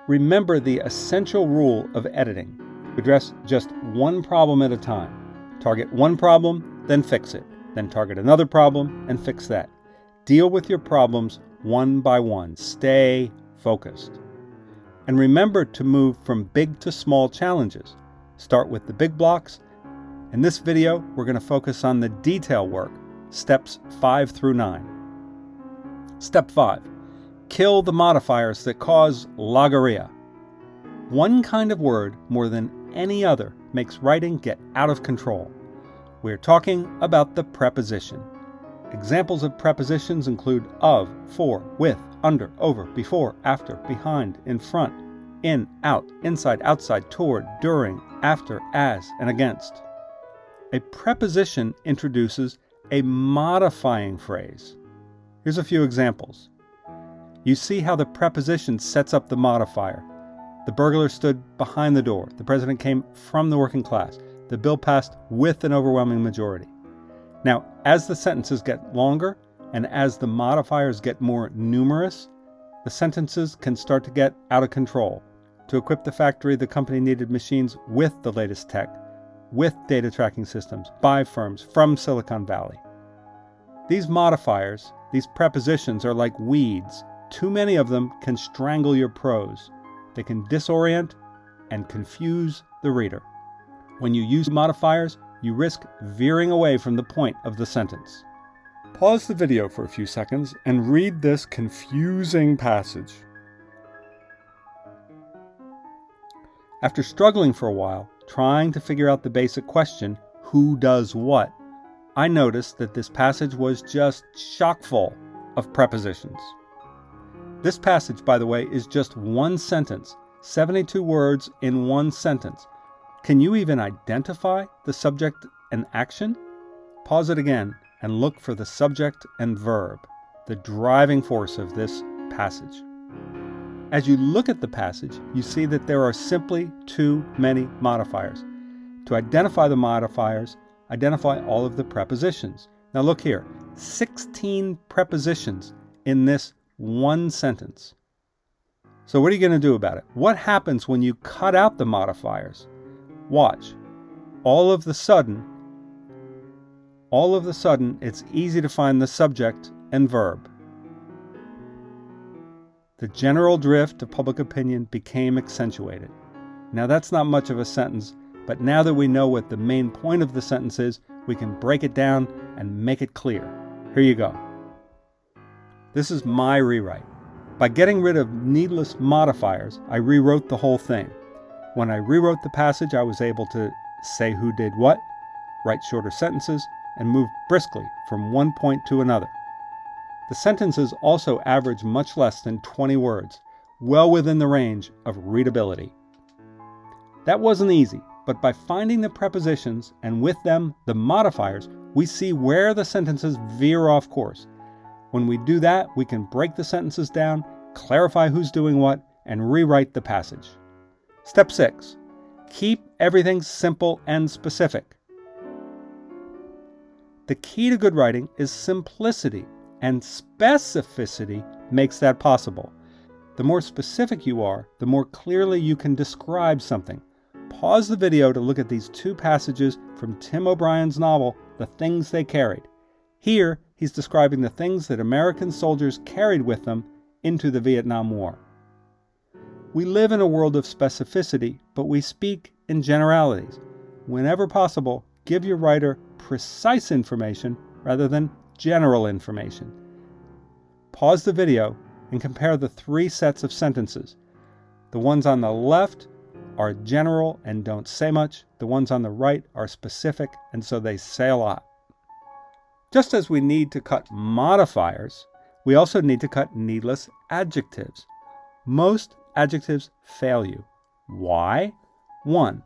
Remember the essential rule of editing. Address just one problem at a time. Target one problem, then fix it. Then target another problem and fix that. Deal with your problems one by one. Stay focused. And remember to move from big to small challenges. Start with the big blocks. In this video, we're going to focus on the detail work, steps 5 through 9. Step 5. Kill the modifiers that cause logorrhea. One kind of word more than any other makes writing get out of control. We're talking about the preposition. Examples of prepositions include of, for, with, under, over, before, after, behind, in front, in, out, inside, outside, toward, during, after, as, and against. A preposition introduces a modifying phrase. Here's a few examples. You see how the preposition sets up the modifier. The burglar stood behind the door. The president came from the working class. The bill passed with an overwhelming majority. Now, as the sentences get longer and as the modifiers get more numerous, the sentences can start to get out of control. To equip the factory, the company needed machines with the latest tech, with data tracking systems, by firms from Silicon Valley. These modifiers, these prepositions, are like weeds. Too many of them can strangle your prose. They can disorient and confuse the reader. When you use modifiers, you risk veering away from the point of the sentence. Pause the video for a few seconds and read this confusing passage. After struggling for a while, trying to figure out the basic question, who does what, I noticed that this passage was just chock-full of prepositions. This passage, by the way, is just one sentence, 72 words in one sentence. Can you even identify the subject and action? Pause it again and look for the subject and verb, the driving force of this passage. As you look at the passage, you see that there are simply too many modifiers. To identify the modifiers, identify all of the prepositions. Now look here, 16 prepositions in this one sentence. So what are you going to do about it? What happens when you cut out the modifiers? Watch. All of the sudden, it's easy to find the subject and verb. The general drift of public opinion became accentuated. Now that's not much of a sentence, but now that we know what the main point of the sentence is, we can break it down and make it clear. Here you go. This is my rewrite. By getting rid of needless modifiers, I rewrote the whole thing. When I rewrote the passage, I was able to say who did what, write shorter sentences, and move briskly from one point to another. The sentences also average much less than 20 words, well within the range of readability. That wasn't easy, but by finding the prepositions and with them the modifiers, we see where the sentences veer off course. When we do that, we can break the sentences down, clarify who's doing what, and rewrite the passage. Step 6. Keep everything simple and specific. The key to good writing is simplicity, and specificity makes that possible. The more specific you are, the more clearly you can describe something. Pause the video to look at these two passages from Tim O'Brien's novel, The Things They Carried. Here, he's describing the things that American soldiers carried with them into the Vietnam War. We live in a world of specificity, but we speak in generalities. Whenever possible, give your writer precise information rather than general information. Pause the video and compare the 3 sets of sentences. The ones on the left are general and don't say much. The ones on the right are specific, and so they say a lot. Just as we need to cut modifiers, we also need to cut needless adjectives. Most adjectives fail you. Why? 1,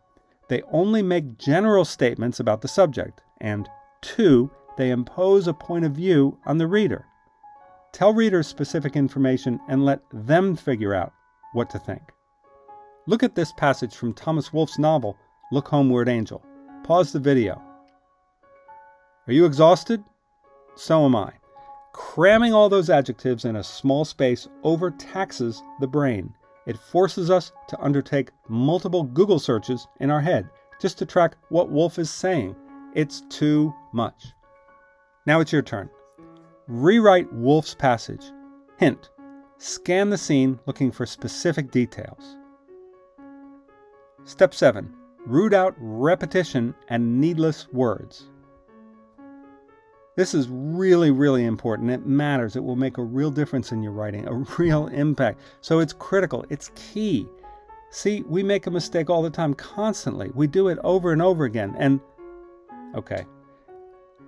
they only make general statements about the subject, and 2, they impose a point of view on the reader. Tell readers specific information and let them figure out what to think. Look at this passage from Thomas Wolfe's novel, Look Homeward, Angel. Pause the video. Are you exhausted? So am I. Cramming all those adjectives in a small space overtaxes the brain. It forces us to undertake multiple Google searches in our head just to track what Wolf is saying. It's too much. Now it's your turn. Rewrite Wolf's passage. Hint: scan the scene looking for specific details. Step 7. Root out repetition and needless words. This is really, really important. It matters. It will make a real difference in your writing, a real impact. So it's critical. It's key. See, we make a mistake all the time, constantly. We do it over and over again. And, okay,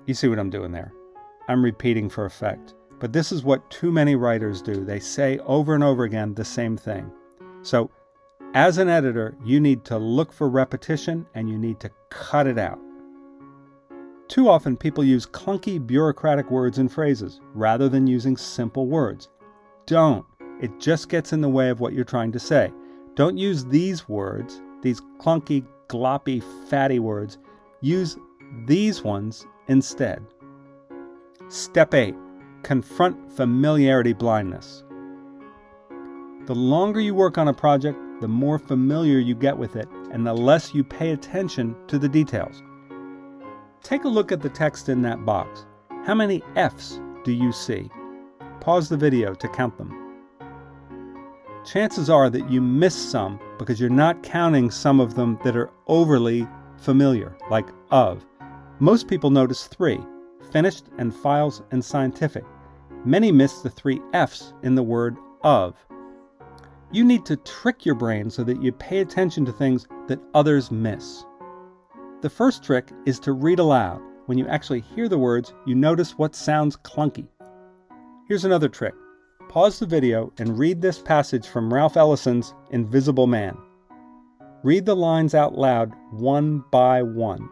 you see what I'm doing there. I'm repeating for effect. But this is what too many writers do. They say over and over again the same thing. So, as an editor, you need to look for repetition and you need to cut it out. Too often people use clunky bureaucratic words and phrases rather than using simple words. Don't. It just gets in the way of what you're trying to say. Don't use these words, these clunky, gloppy, fatty words. Use these ones instead. Step 8. Confront familiarity blindness. The longer you work on a project, the more familiar you get with it, and the less you pay attention to the details. Take a look at the text in that box. How many F's do you see? Pause the video to count them. Chances are that you miss some because you're not counting some of them that are overly familiar, like of. Most people notice 3, finished and files and scientific. Many miss the 3 F's in the word of. You need to trick your brain so that you pay attention to things that others miss. The first trick is to read aloud. When you actually hear the words, you notice what sounds clunky. Here's another trick. Pause the video and read this passage from Ralph Ellison's Invisible Man. Read the lines out loud one by one.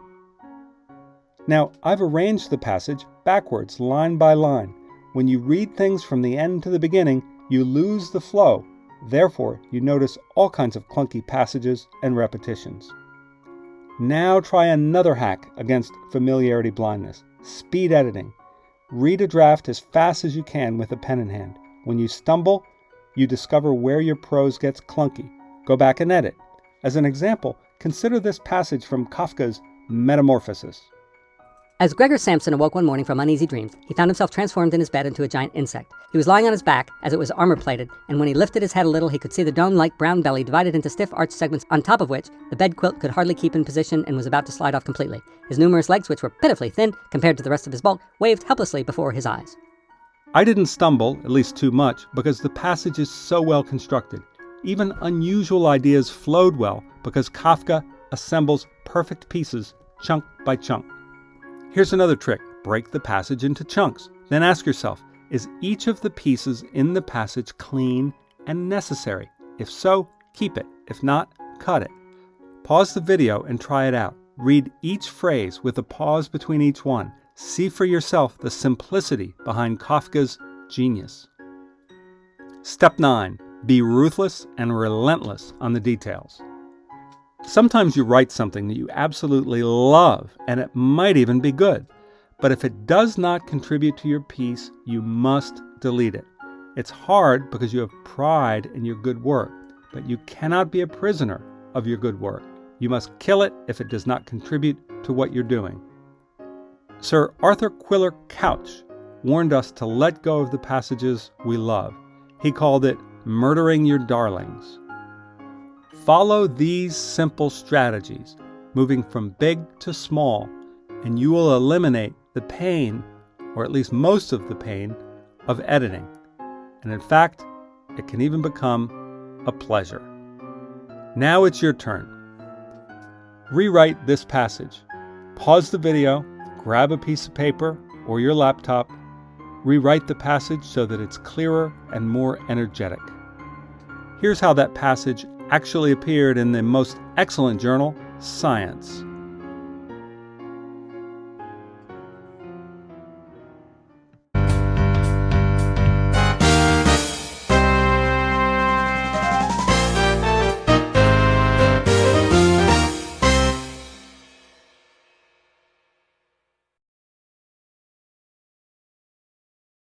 Now, I've arranged the passage backwards, line by line. When you read things from the end to the beginning, you lose the flow. Therefore, you notice all kinds of clunky passages and repetitions. Now try another hack against familiarity blindness: speed editing. Read a draft as fast as you can with a pen in hand. When you stumble, you discover where your prose gets clunky. Go back and edit. As an example, consider this passage from Kafka's Metamorphosis. As Gregor Samson awoke one morning from uneasy dreams, he found himself transformed in his bed into a giant insect. He was lying on his back, as it was armor-plated, and when he lifted his head a little, he could see the dome-like brown belly divided into stiff arched segments, on top of which the bed quilt could hardly keep in position and was about to slide off completely. His numerous legs, which were pitifully thin compared to the rest of his bulk, waved helplessly before his eyes. I didn't stumble, at least too much, because the passage is so well constructed. Even unusual ideas flowed well because Kafka assembles perfect pieces, chunk by chunk. Here's another trick. Break the passage into chunks. Then ask yourself, is each of the pieces in the passage clean and necessary? If so, keep it. If not, cut it. Pause the video and try it out. Read each phrase with a pause between each one. See for yourself the simplicity behind Kafka's genius. Step 9. Be ruthless and relentless on the details. Sometimes you write something that you absolutely love, and it might even be good. But if it does not contribute to your piece, you must delete it. It's hard because you have pride in your good work, but you cannot be a prisoner of your good work. You must kill it if it does not contribute to what you're doing. Sir Arthur Quiller Couch warned us to let go of the passages we love. He called it murdering your darlings. Follow these simple strategies, moving from big to small, and you will eliminate the pain, or at least most of the pain, of editing. And in fact, it can even become a pleasure. Now it's your turn. Rewrite this passage. Pause the video, grab a piece of paper or your laptop, rewrite the passage so that it's clearer and more energetic. Here's how that passage actually appeared in the most excellent journal, Science.